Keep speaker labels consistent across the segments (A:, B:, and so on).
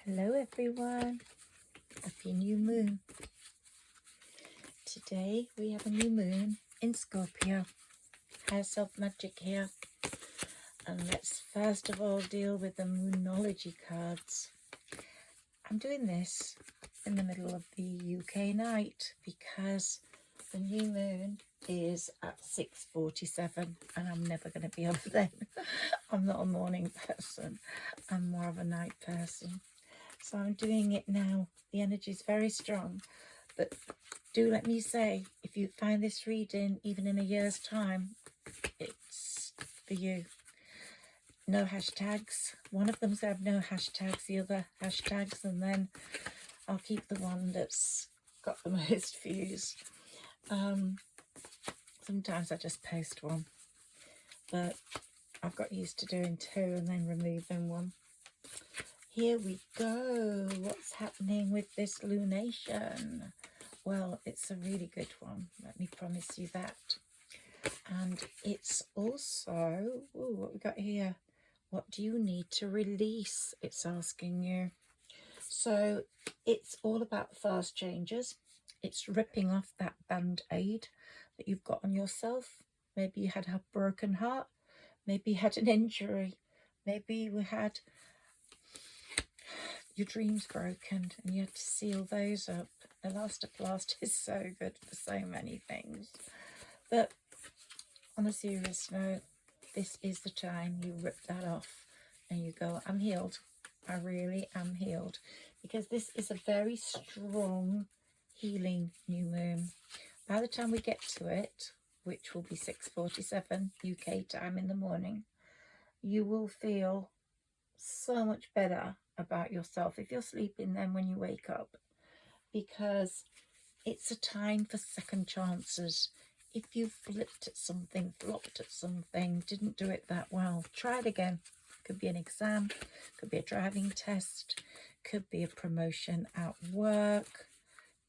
A: Hello everyone, happy new moon. Today we have a new moon in Scorpio, House of Magic here. And let's first of all deal with the Moonology cards. I'm doing this in the middle of the UK night because the new moon is at 6:47 and I'm never going to be up then. I'm not a morning person, I'm more of a night person. So I'm doing it now. The energy is very strong, but do let me say, if you find this reading even in a year's time, it's for you. No hashtags. One of them said no hashtags, the other hashtags, and then I'll keep the one that's got the most views. Sometimes I just post one, but I've got used to doing two and then removing one. Here we go. What's happening with this lunation? Well, it's a really good one. Let me promise you that. And it's also, what we got here? What do you need to release? It's asking you. So it's all about fast changes. It's ripping off that band-aid that you've got on yourself. Maybe you had a broken heart. Maybe you had an injury. Maybe you had your dreams broken and you had to seal those up. Elastoplast is so good for so many things. But on a serious note, this is the time you rip that off and you go, I'm healed. I really am healed. Because this is a very strong healing new moon. By the time we get to it, which will be 6:47 UK time in the morning, you will feel so much better about yourself if you're sleeping then when you wake up, because it's a time for second chances. If you flipped at something, flopped at something, didn't do it that well, try it again. Could be an exam, could be a driving test, could be a promotion at work,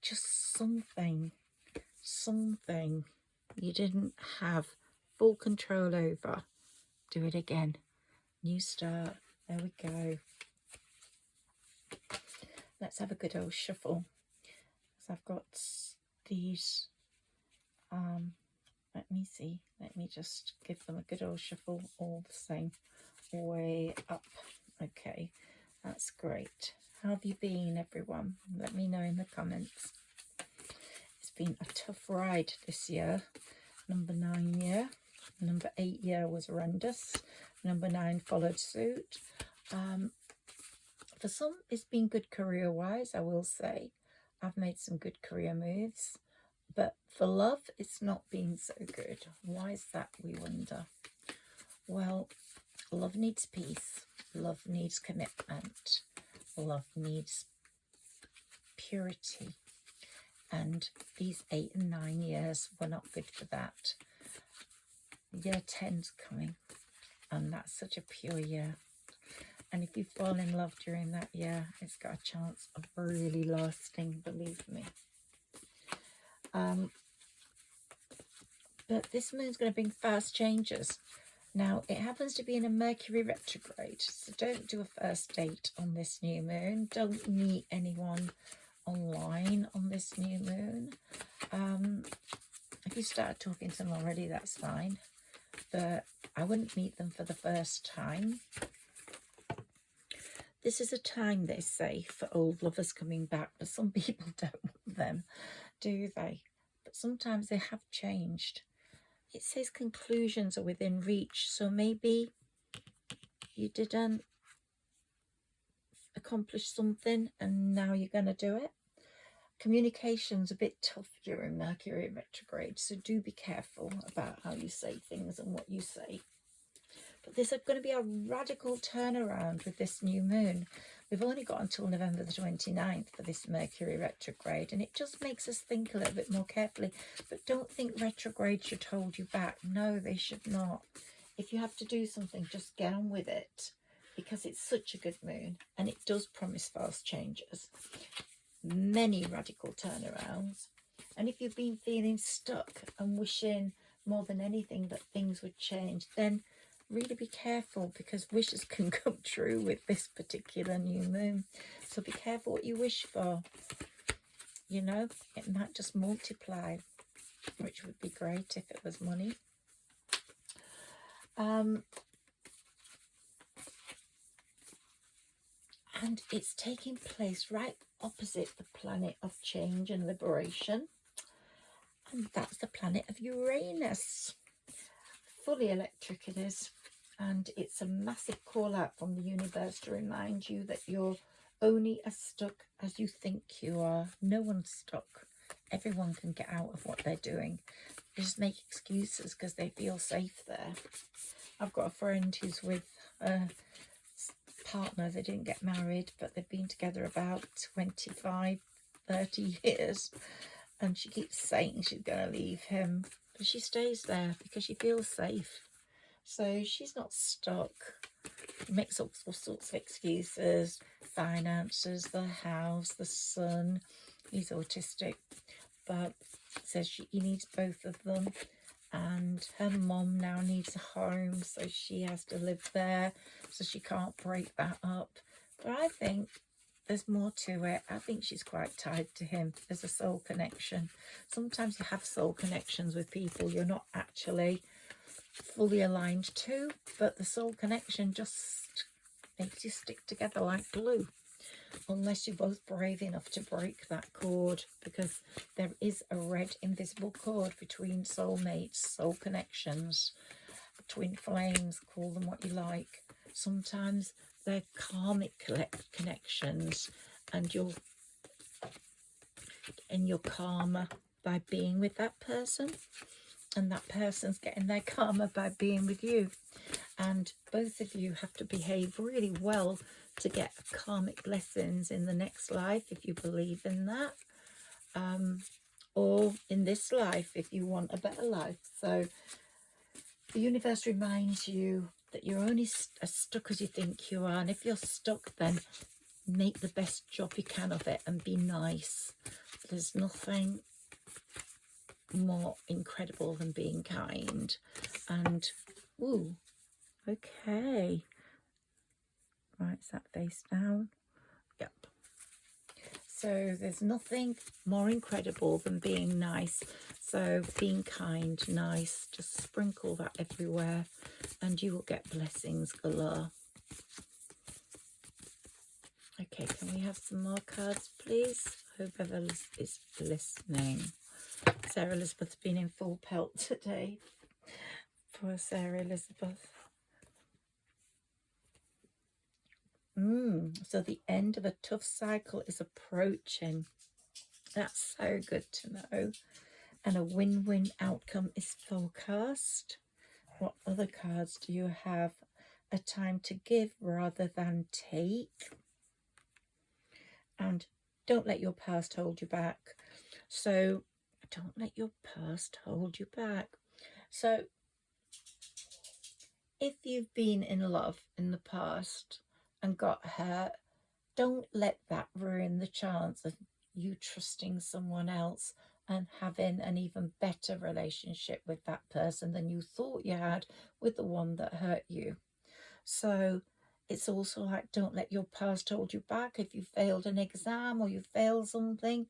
A: just something you didn't have full control over. Do it again. New start. There we go. Let's have a good old shuffle. So I've got these, let me see, let me just give them a good old shuffle, all the same, way up. Okay, that's great. How have you been, everyone? Let me know in the comments. It's been a tough ride this year. Number 9 year, number 8 year was horrendous. Number 9 followed suit. For some, it's been good career-wise, I will say. I've made some good career moves. But for love, it's not been so good. Why is that, we wonder? Well, love needs peace. Love needs commitment. Love needs purity. And these 8 and 9 years were not good for that. Year 10's coming. And that's such a pure year. And if you fall in love during that year, it's got a chance of really lasting, believe me. But this moon's going to bring fast changes. Now, it happens to be in a Mercury retrograde, so don't do a first date on this new moon. Don't meet anyone online on this new moon. If you started talking to them already, that's fine. But I wouldn't meet them for the first time. This is a time, they say, for old lovers coming back, but some people don't want them, do they? But sometimes they have changed. It says conclusions are within reach, so maybe you didn't accomplish something and now you're going to do it. Communication's a bit tough during Mercury retrograde, so do be careful about how you say things and what you say. But there's going to be a radical turnaround with this new moon. We've only got until November the 29th for this Mercury retrograde, and it just makes us think a little bit more carefully. But don't think retrograde should hold you back. No, they should not. If you have to do something, just get on with it, because it's such a good moon, and it does promise fast changes. Many radical turnarounds. And if you've been feeling stuck and wishing more than anything that things would change, then really be careful, because wishes can come true with this particular new moon. So be careful what you wish for. You know, it might just multiply, which would be great if it was money. And it's taking place right opposite the planet of change and liberation. And that's the planet of Uranus. Fully electric it is. And it's a massive call out from the universe to remind you that you're only as stuck as you think you are. No one's stuck. Everyone can get out of what they're doing. They just make excuses because they feel safe there. I've got a friend who's with a partner. They didn't get married, but they've been together about 25, 30 years. And she keeps saying she's going to leave him. But she stays there because she feels safe. So she's not stuck. Makes up all sorts of excuses. Finances, the house, the son. He's autistic. But says he needs both of them. And her mom now needs a home. So she has to live there. So she can't break that up. But I think there's more to it. I think she's quite tied to him. There's a soul connection. Sometimes you have soul connections with people you're not actually fully aligned to, but the soul connection just makes you stick together like glue, unless you're both brave enough to break that cord, because there is a red invisible cord between soulmates, soul connections, twin flames, call them what you like. Sometimes they're karmic connections, and you're in your karma by being with that person, and that person's getting their karma by being with you. And both of you have to behave really well to get karmic blessings in the next life, if you believe in that, or in this life if you want a better life. So the universe reminds you that you're only as stuck as you think you are, and if you're stuck, then make the best job you can of it and be nice. There's nothing more incredible than being kind. And ooh, okay, right, is that face down? Yep. So there's nothing more incredible than being nice. So being kind, nice, just sprinkle that everywhere and you will get blessings galore. Okay, can we have some more cards, please? Whoever is listening. Sarah Elizabeth's been in full pelt today. Poor Sarah Elizabeth. So the end of a tough cycle is approaching. That's so good to know. And a win-win outcome is forecast. What other cards do you have? A time to give rather than take. And don't let your past hold you back. So don't let your past hold you back. So if you've been in love in the past and got hurt, don't let that ruin the chance of you trusting someone else and having an even better relationship with that person than you thought you had with the one that hurt you. So it's also like, don't let your past hold you back. If you failed an exam or you failed something,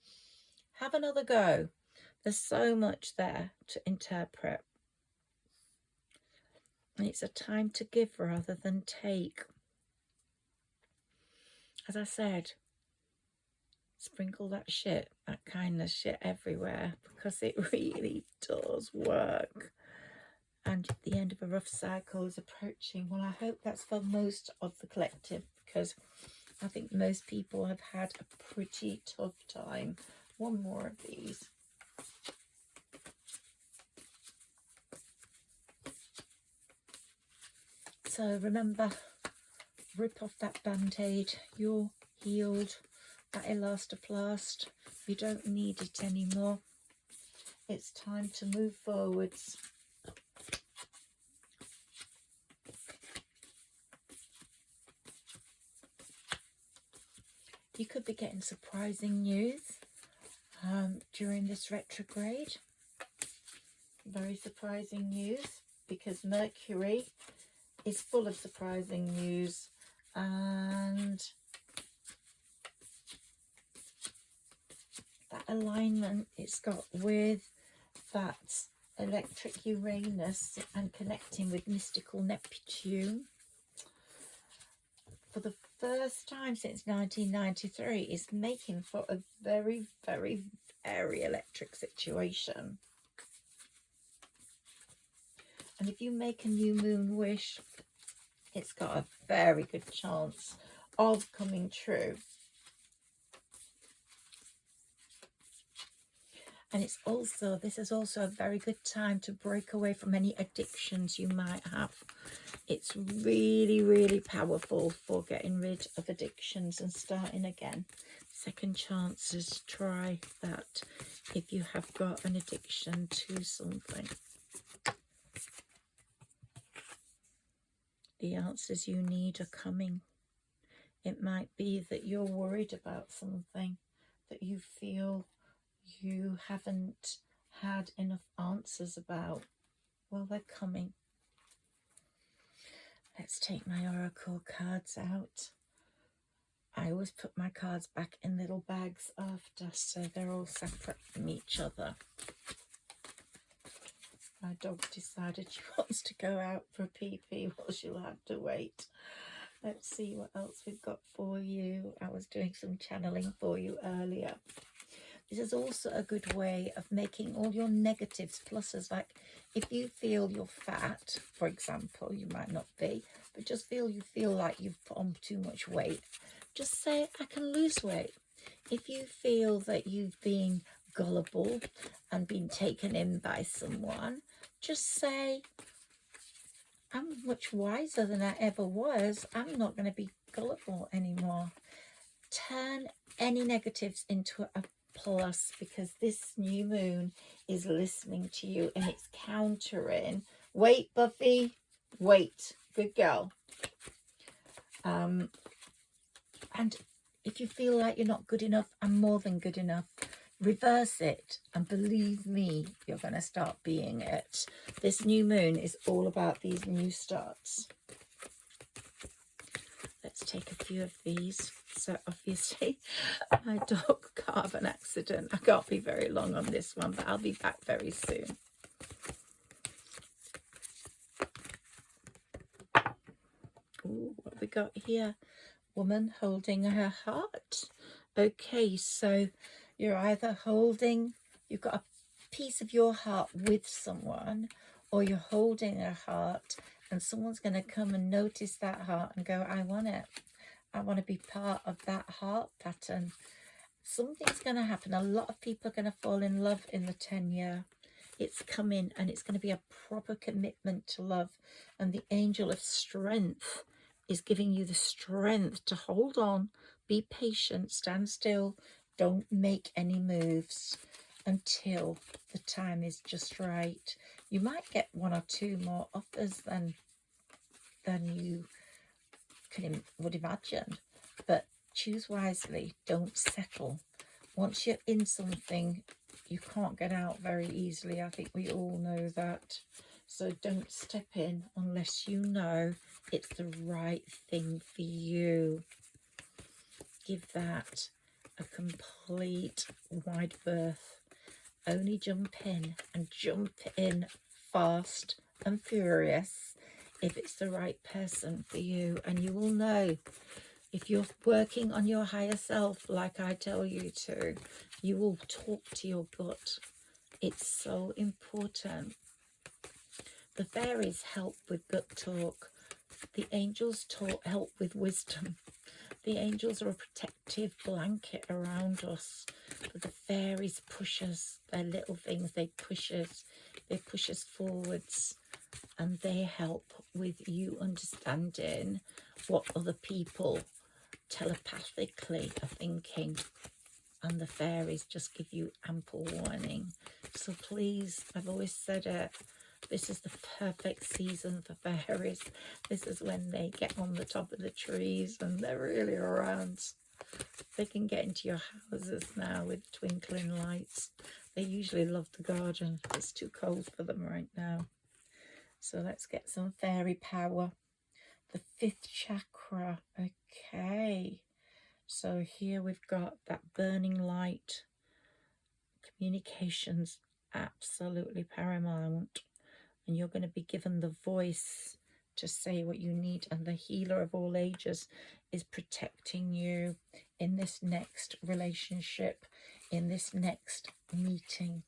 A: have another go. There's so much there to interpret. And it's a time to give rather than take. As I said, sprinkle that shit, that kindness shit everywhere, because it really does work. And the end of a rough cycle is approaching. Well, I hope that's for most of the collective, because I think most people have had a pretty tough time. One more of these. So remember, rip off that band-aid. You're healed. That elastoplast, you don't need it anymore. It's time to move forwards. You could be getting surprising news during this retrograde. Very surprising news, because Mercury is full of surprising news, and that alignment it's got with that electric Uranus and connecting with mystical Neptune for the first time since 1993 is making for a very, very, very electric situation. And if you make a new moon wish, it's got a very good chance of coming true. And it's also, this is also a very good time to break away from any addictions you might have. It's really, really powerful for getting rid of addictions and starting again. Second chances, try that if you have got an addiction to something. The answers you need are coming. It might be that you're worried about something that you feel you haven't had enough answers about. Well, they're coming. Let's take my oracle cards out. I always put my cards back in little bags after, so they're all separate from each other. My dog decided she wants to go out for a pee-pee, well, she'll have to wait. Let's see what else we've got for you. I was doing some channeling for you earlier. This is also a good way of making all your negatives pluses. Like if you feel you're fat, for example, you might not be, but just you feel like you've put on too much weight, just say, I can lose weight. If you feel that you've been gullible and been taken in by someone, just say, I'm much wiser than I ever was. I'm not going to be gullible anymore. Turn any negatives into a plus, because this new moon is listening to you and it's countering. Wait, Buffy, wait. Good girl. And if you feel like you're not good enough, I'm more than good enough. Reverse it, and believe me, you're going to start being it. This new moon is all about these new starts. Let's take a few of these. So obviously my dog can't have an accident. I can't be very long on this one, but I'll be back very soon. Ooh, what have we got here? Woman holding her heart. Okay, so you're either holding, you've got a piece of your heart with someone, or you're holding a heart and someone's going to come and notice that heart and go, I want it. I want to be part of that heart pattern. Something's going to happen. A lot of people are going to fall in love in the 10-year. It's coming, and it's going to be a proper commitment to love. And the angel of strength is giving you the strength to hold on, be patient, stand still, don't make any moves until the time is just right. You might get one or two more offers than you would imagine, but choose wisely. Don't settle. Once you're in something, you can't get out very easily. I think we all know that. So don't step in unless you know it's the right thing for you. Give that a complete wide berth. Only jump in, and jump in fast and furious if it's the right person for you. And you will know if you're working on your higher self like I tell you to. You will talk to your gut. It's so important. The fairies help with gut talk. The angels help with wisdom. The angels are a protective blanket around us, but the fairies push us. They're little things. They push us forwards, and they help with you understanding what other people telepathically are thinking, and the fairies just give you ample warning. So please, I've always said it, this is the perfect season for fairies. This is when they get on the top of the trees and they're really around. They can get into your houses now with twinkling lights. They usually love the garden. It's too cold for them right now. So let's get some fairy power. The 5th chakra. Okay. So here we've got that burning light. Communications absolutely paramount. And you're going to be given the voice to say what you need. And the healer of all ages is protecting you in this next relationship, in this next meeting.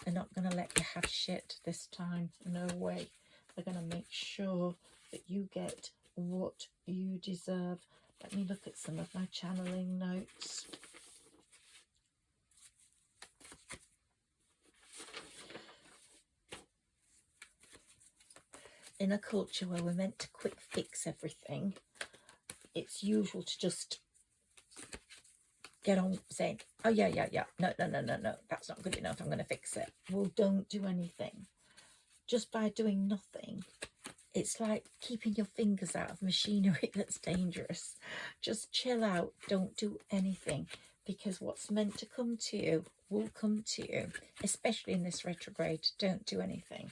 A: They're not going to let you have shit this time. No way. They're going to make sure that you get what you deserve. Let me look at some of my channeling notes. In a culture where we're meant to quick fix everything, it's usual to just get on saying, oh yeah, no, that's not good enough, I'm going to fix it. Well, don't do anything. Just by doing nothing, it's like keeping your fingers out of machinery that's dangerous. Just chill out, don't do anything, because what's meant to come to you will come to you, especially in this retrograde. Don't do anything.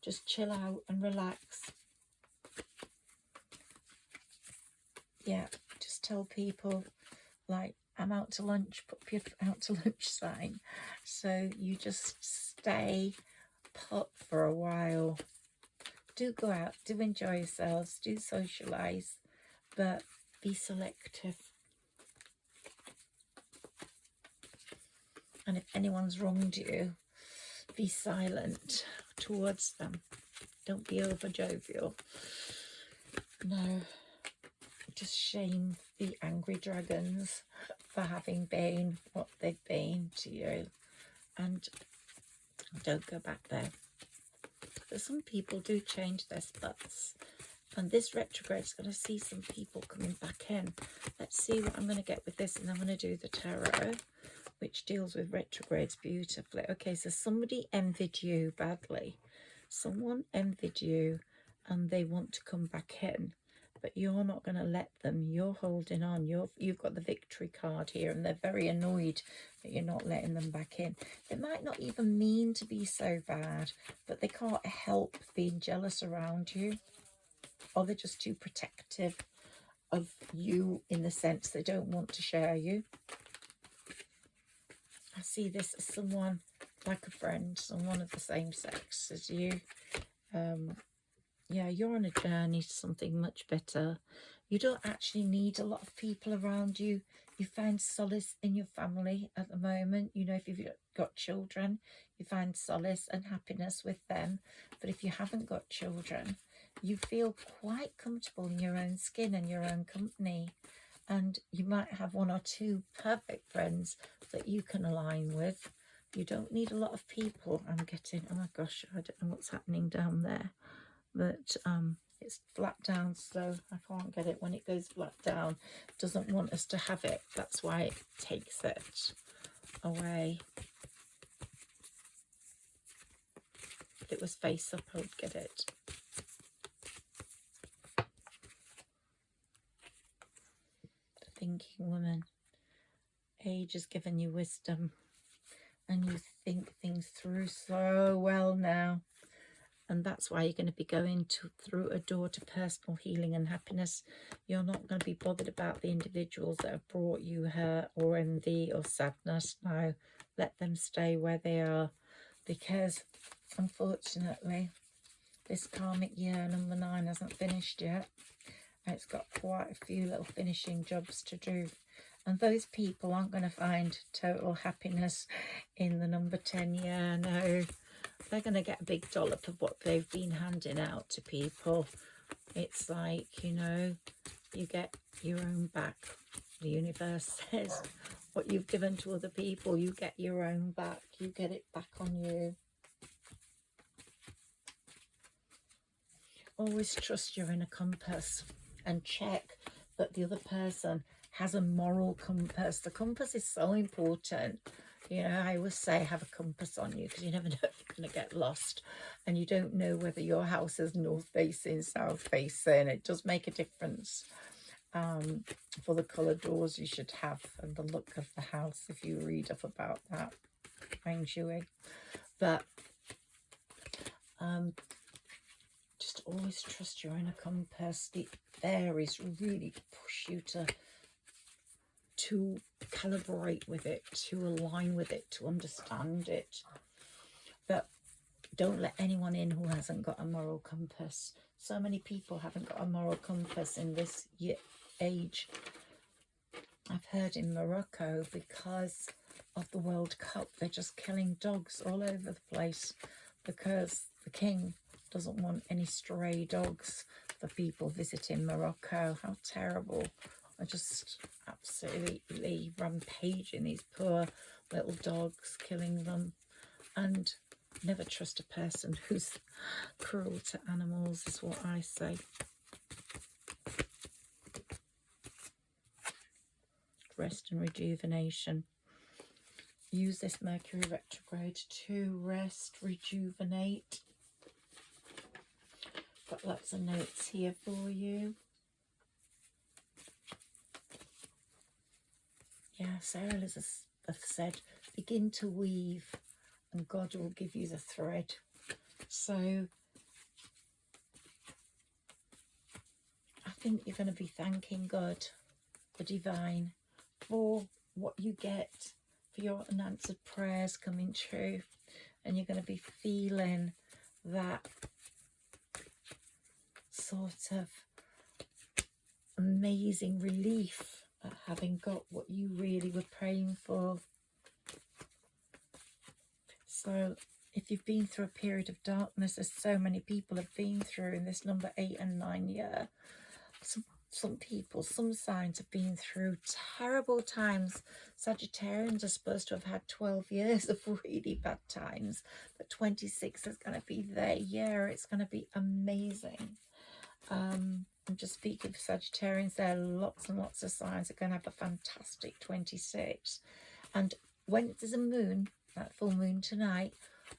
A: Just chill out and relax. Yeah, just tell people, like, I'm out to lunch, put your out to lunch sign. So you just stay put for a while. Do go out, do enjoy yourselves, do socialise, but be selective. And if anyone's wronged you, be silent towards them. Don't be over jovial. No, just shame the angry dragons for having been what they've been to you, and don't go back there. But some people do change their spots, and this retrograde is going to see some people coming back in. Let's see what I'm going to get with this, and I'm going to do the tarot, which deals with retrogrades beautifully. Okay, so somebody envied you badly. Someone envied you and they want to come back in, but you're not going to let them. You're holding on. You've got the victory card here, and they're very annoyed that you're not letting them back in. They might not even mean to be so bad, but they can't help being jealous around you, or they're just too protective of you in the sense they don't want to share you. I see this as someone like a friend, someone of the same sex as you. Yeah, you're on a journey to something much better. You don't actually need a lot of people around you. You find solace in your family at the moment. You know, if you've got children, you find solace and happiness with them. But if you haven't got children, you feel quite comfortable in your own skin and your own company. And you might have 1 or 2 perfect friends that you can align with. You don't need a lot of people. I'm getting, oh my gosh, I don't know what's happening down there. But it's flat down, so I can't get it. When it goes flat down, it doesn't want us to have it. That's why it takes it away. If it was face up, I would get it. The thinking woman. Age has given you wisdom, and you think things through so well now. And that's why you're going to be going through a door to personal healing and happiness. You're not going to be bothered about the individuals that have brought you hurt or envy or sadness. No, let them stay where they are, because unfortunately this karmic year number 9 hasn't finished yet. It's got quite a few little finishing jobs to do. And those people aren't going to find total happiness in the number 10 year. No. They're going to get a big dollop of what they've been handing out to people. It's like, you know, you get your own back. The universe says what you've given to other people, you get your own back. You get it back on you. Always trust your inner compass and check that the other person has a moral compass. The compass is so important. You know, I always say have a compass on you, because you never know if you're going to get lost, and you don't know whether your house is north facing, south facing. It does make a difference for the colour doors you should have and the look of the house, if you read up about that. Feng Shui. But just just always trust your inner compass. The fairies really push you to calibrate with it, to align with it, to understand it. But don't let anyone in who hasn't got a moral compass. So many people haven't got a moral compass in this age. I've heard in Morocco, because of the World Cup, they're just killing dogs all over the place because the king doesn't want any stray dogs for people visiting Morocco. How terrible. They're just absolutely rampaging these poor little dogs, killing them. And never trust a person who's cruel to animals, is what I say. Rest and rejuvenation. Use this Mercury retrograde to rest, rejuvenate. Got lots of notes here for you. Yeah, Sarah Elizabeth said, begin to weave and God will give you the thread. So I think you're going to be thanking God, the divine, for what you get, for your unanswered prayers coming true. And you're going to be feeling that sort of amazing relief at having got what you really were praying for. So if you've been through a period of darkness, as so many people have been through in this number 8 and 9 year, some people, some signs have been through terrible times. Sagittarians are supposed to have had 12 years of really bad times, but 26 is going to be their year. It's going to be amazing. I'm just speaking for Sagittarians. There are lots and lots of signs that are going to have a fantastic 26. And when there's a moon, that full moon tonight,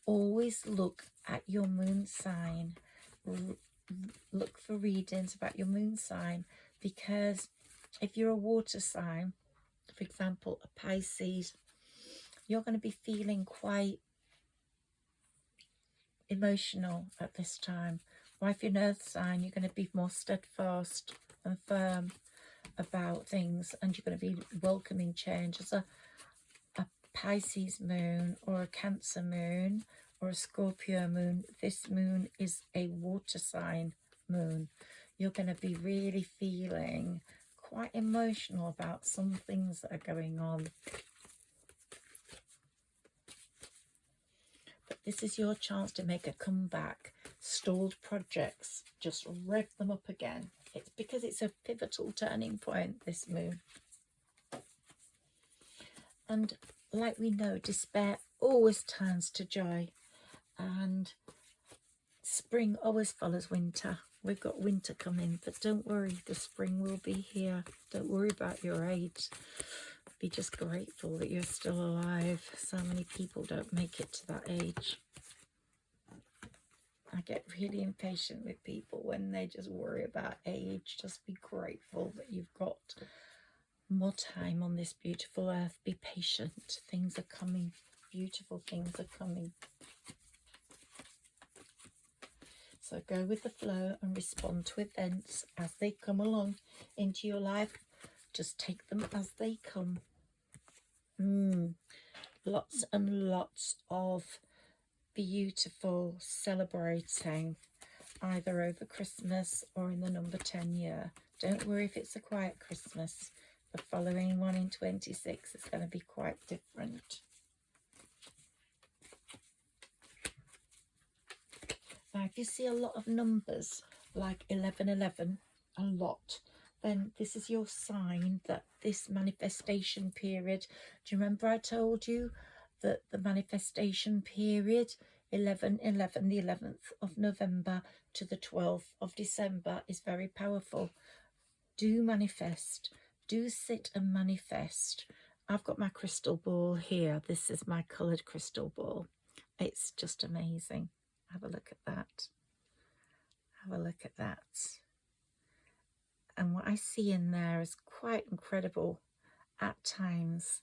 A: always look at your moon sign. Look for readings about your moon sign, because if you're a water sign, for example a Pisces, you're going to be feeling quite emotional at this time. Or if you're an earth sign, you're going to be more steadfast and firm about things, and you're going to be welcoming change. As a Pisces moon or a Cancer moon or a Scorpio moon, this moon is a water sign moon. You're going to be really feeling quite emotional about some things that are going on. But this is your chance to make a comeback. Stalled projects, just rev them up again. It's because it's a pivotal turning point, this moon. And like we know, despair always turns to joy, and spring always follows winter. We've got winter coming, but don't worry, the spring will be here. Don't worry about your age. Be just grateful that you're still alive. So many people don't make it to that age. I get really impatient with people when they just worry about age. Just be grateful that you've got more time on this beautiful earth. Be patient. Things are coming. Beautiful things are coming. So go with the flow and respond to events as they come along into your life. Just take them as they come. Lots and lots of beautiful celebrating, either over Christmas or in the number 10 year. Don't worry if it's a quiet Christmas. The following one in 26 is going to be quite different. Now, if you see a lot of numbers like 1111, a lot, then this is your sign that this manifestation period, do you remember I told you that the manifestation period, 11/11, the 11th of November to the 12th of December, is very powerful. Do manifest. Do sit and manifest. I've got my crystal ball here. This is my coloured crystal ball. It's just amazing. Have a look at that. Have a look at that. And what I see in there is quite incredible at times.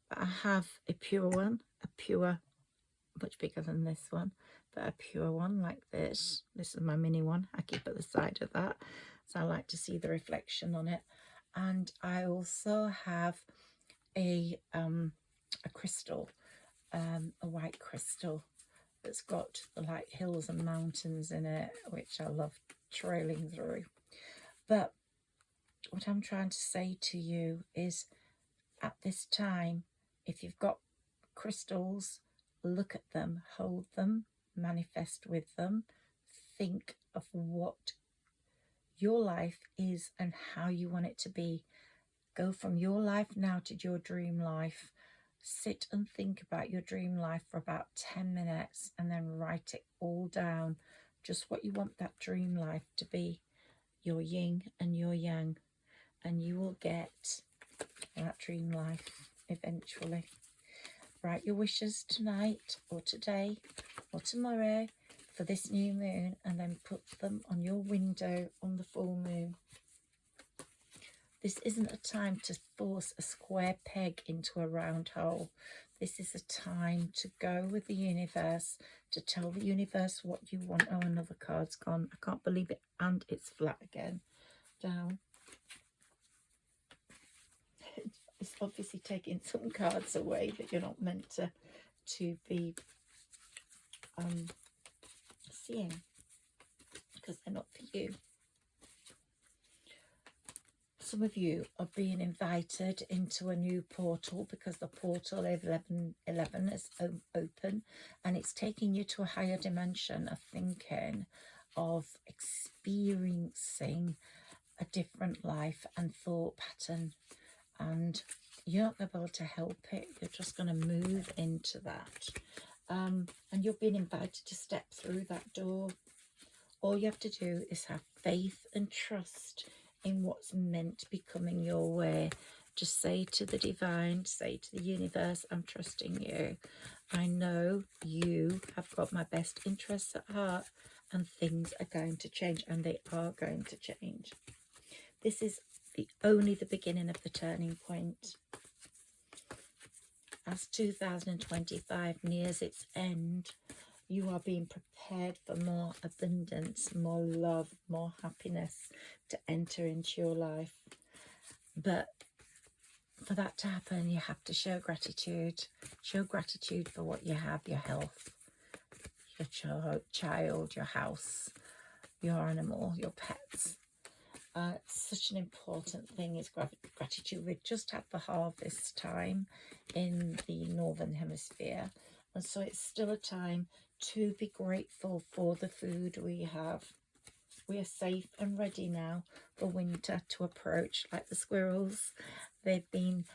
A: But I have a pure one, a pure, much bigger than this one. but a pure one like this. This is my mini one. I keep at the side of that, so I like to see the reflection on it. And I also have a crystal, a white crystal that's got like hills and mountains in it, which I love trailing through. But what I'm trying to say to you is, at this time, if you've got crystals, look at them, hold them, manifest with them, think of what your life is and how you want it to be. Go from your life now to your dream life. Sit and think about your dream life for about 10 minutes and then write it all down. Just what you want that dream life to be, your yin and your yang. And you will get that dream life eventually. Write your wishes tonight or today or tomorrow for this new moon, and then put them on your window on the full moon. This isn't a time to force a square peg into a round hole. This is a time to go with the universe, to tell the universe what you want. Oh, another card's gone. I can't believe it. And it's flat again. Down. It's obviously taking some cards away that you're not meant to be seeing, because they're not for you. Some of you are being invited into a new portal because the portal 1111 is open, and it's taking you to a higher dimension of thinking, of experiencing a different life and thought pattern. And you're not going to be able to help it. You're just going to move into that. And you're being invited to step through that door. All you have to do is have faith and trust in what's meant to be coming your way. Just say to the divine, say to the universe, I'm trusting you. I know you have got my best interests at heart, and things are going to change, and they are going to change. This is only the beginning of the turning point. As 2025 nears its end, you are being prepared for more abundance, more love, more happiness to enter into your life. But for that to happen, you have to show gratitude. Show gratitude for what you have: your health, your child, your house, your animal, your pets. Such an important thing is gratitude. We've just had the harvest time in the Northern Hemisphere, and so it's still a time to be grateful for the food we have. We are safe and ready now for winter to approach. Like the squirrels, they've been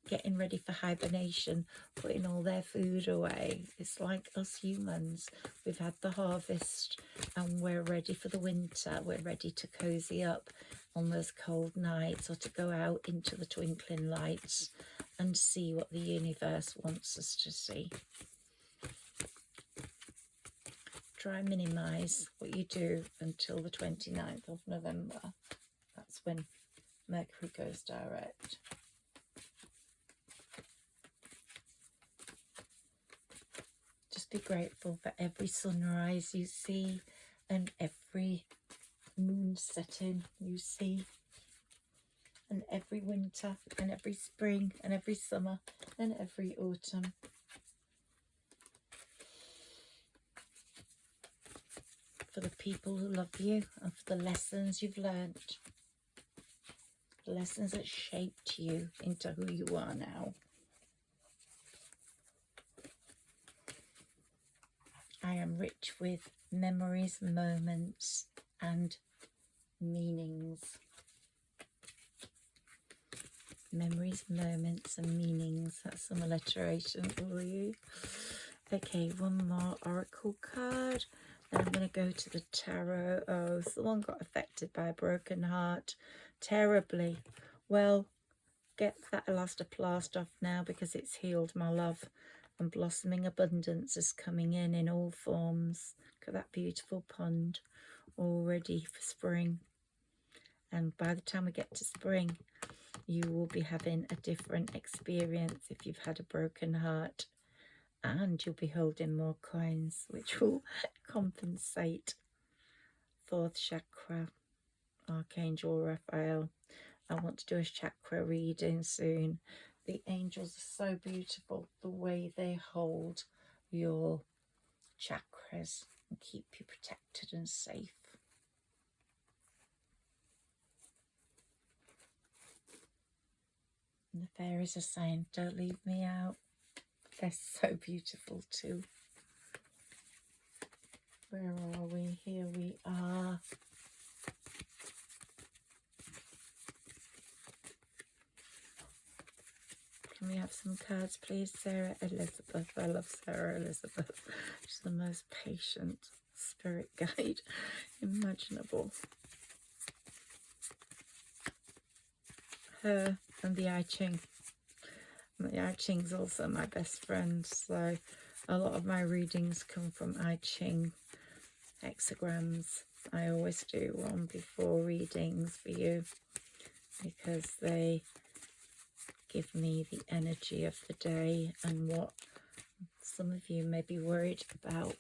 A: getting ready for hibernation, putting all their food away. It's like us humans. We've had the harvest and we're ready for the winter. We're ready to cozy up on those cold nights, or to go out into the twinkling lights and see what the universe wants us to see. Try and minimise what you do until the 29th of November. That's when Mercury goes direct. Just be grateful for every sunrise you see and every moon setting you see, and every winter and every spring and every summer and every autumn. For the people who love you, and for the lessons you've learnt, the lessons that shaped you into who you are now. I am rich with memories, moments, and meanings. Memories, moments, and meanings. That's some alliteration for you. Okay, one more oracle card. Then I'm going to go to the tarot. Oh, someone got affected by a broken heart terribly. Well, get that elastoplast off now, because it's healed, my love. And blossoming abundance is coming in all forms. Look at that beautiful pond, all ready for spring. And by the time we get to spring, you will be having a different experience if you've had a broken heart. and you'll be holding more coins, which will compensate. Fourth chakra, Archangel Raphael. I want to do a chakra reading soon. The angels are so beautiful, the way they hold your chakras and keep you protected and safe. And the fairies are saying, don't leave me out. They're so beautiful too. Where are we? Here we are. Can we have some cards, please? Sarah Elizabeth. I love Sarah Elizabeth. She's the most patient spirit guide imaginable. Her and the I Ching. The I Ching's also my best friend, so a lot of my readings come from I Ching hexagrams. I always do one before readings for you because they give me the energy of the day and what some of you may be worried about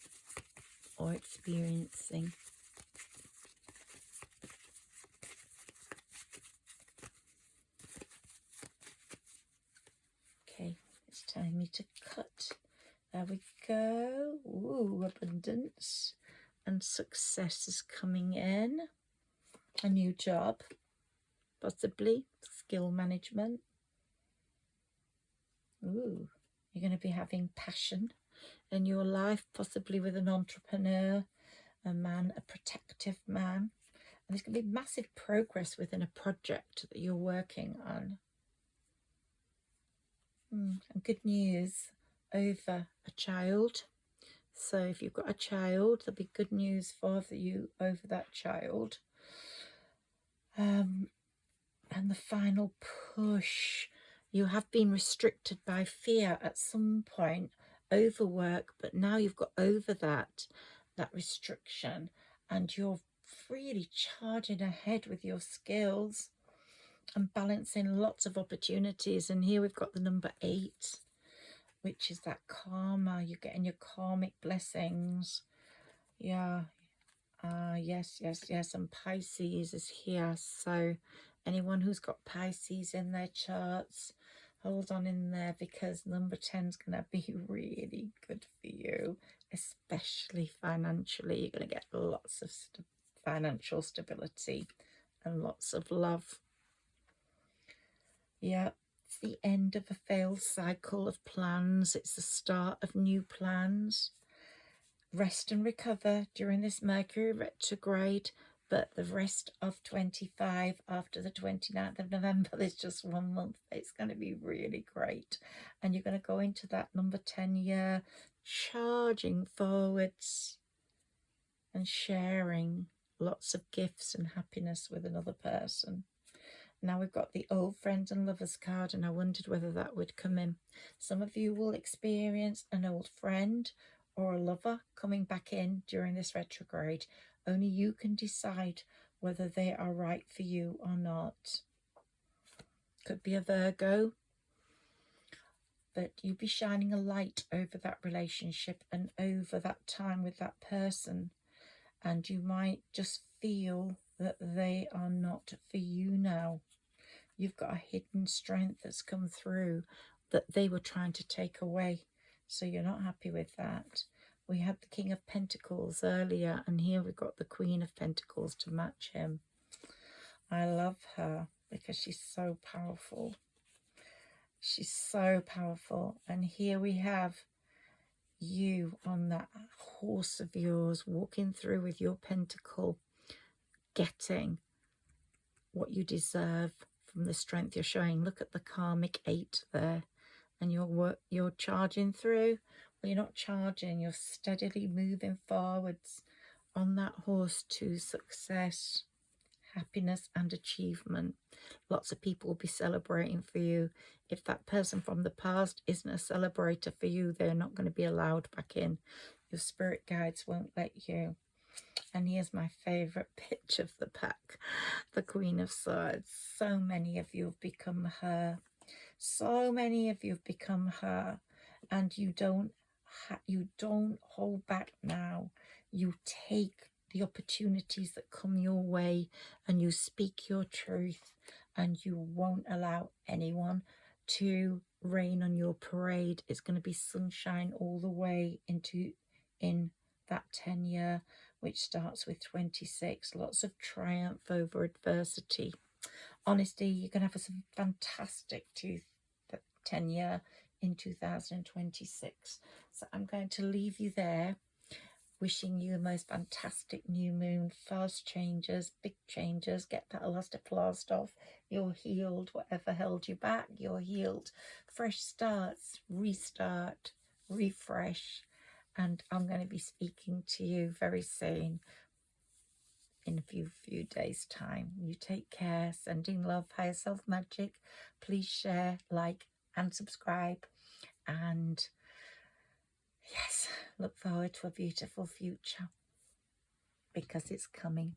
A: or experiencing. Okay, it's telling me to cut. There we go. Ooh, abundance and success is coming in. A new job, possibly skill management. Ooh, you're going to be having passion in your life, possibly with an entrepreneur, a man, a protective man. And there's going to be massive progress within a project that you're working on. And good news over a child. So if you've got a child, there'll be good news for you over that child. And the final push. You have been restricted by fear at some point, overwork, but now you've got over that restriction and you're really charging ahead with your skills and balancing lots of opportunities. And here we've got the number 8, which is that karma. You're getting your karmic blessings. Yeah. Yes. And Pisces is here. So anyone who's got Pisces in their charts, hold on in there because number 10 is going to be really good for you, especially financially. You're going to get lots of financial stability and lots of love. Yeah, it's the end of a failed cycle of plans. It's the start of new plans. Rest and recover during this Mercury retrograde, but the rest of 25 after the 29th of November, there's just 1 month. It's going to be really great. And you're going to go into that number 10 year charging forwards and sharing lots of gifts and happiness with another person. Now we've got the old friends and lovers card, and I wondered whether that would come in. Some of you will experience an old friend or a lover coming back in during this retrograde. Only you can decide whether they are right for you or not. Could be a Virgo, but you'll be shining a light over that relationship and over that time with that person, and you might just feel that they are not for you now. You've got a hidden strength that's come through that they were trying to take away. So you're not happy with that. We had the King of Pentacles earlier, and here we've got the Queen of Pentacles to match him. I love her because she's so powerful. She's so powerful. And here we have you on that horse of yours, walking through with your pentacle, getting what you deserve from the strength you're showing. Look at the karmic 8 there, and you're charging through. Well, you're not charging, you're steadily moving forwards on that horse to success, happiness and achievement. Lots of people will be celebrating for you. If that person from the past isn't a celebrator for you, they're not going to be allowed back in. Your spirit guides won't let you. And here's my favourite pitch of the pack, the Queen of Swords. So many of you have become her. So many of you have become her, and you don't you don't hold back now. You take the opportunities that come your way and you speak your truth, and you won't allow anyone to rain on your parade. It's going to be sunshine all the way in that 10-year, which starts with 26. Lots of triumph over adversity. Honestly, you're going to have some fantastic 10-year in 2026. So I'm going to leave you there, wishing you the most fantastic new moon, fast changes, big changes. Get that elastoplast off. You're healed. Whatever held you back, you're healed. Fresh starts, restart, refresh. And I'm going to be speaking to you very soon, in a few days' time. You take care. Sending love, higher self magic. Please share, like, and subscribe. And yes, look forward to a beautiful future, because it's coming.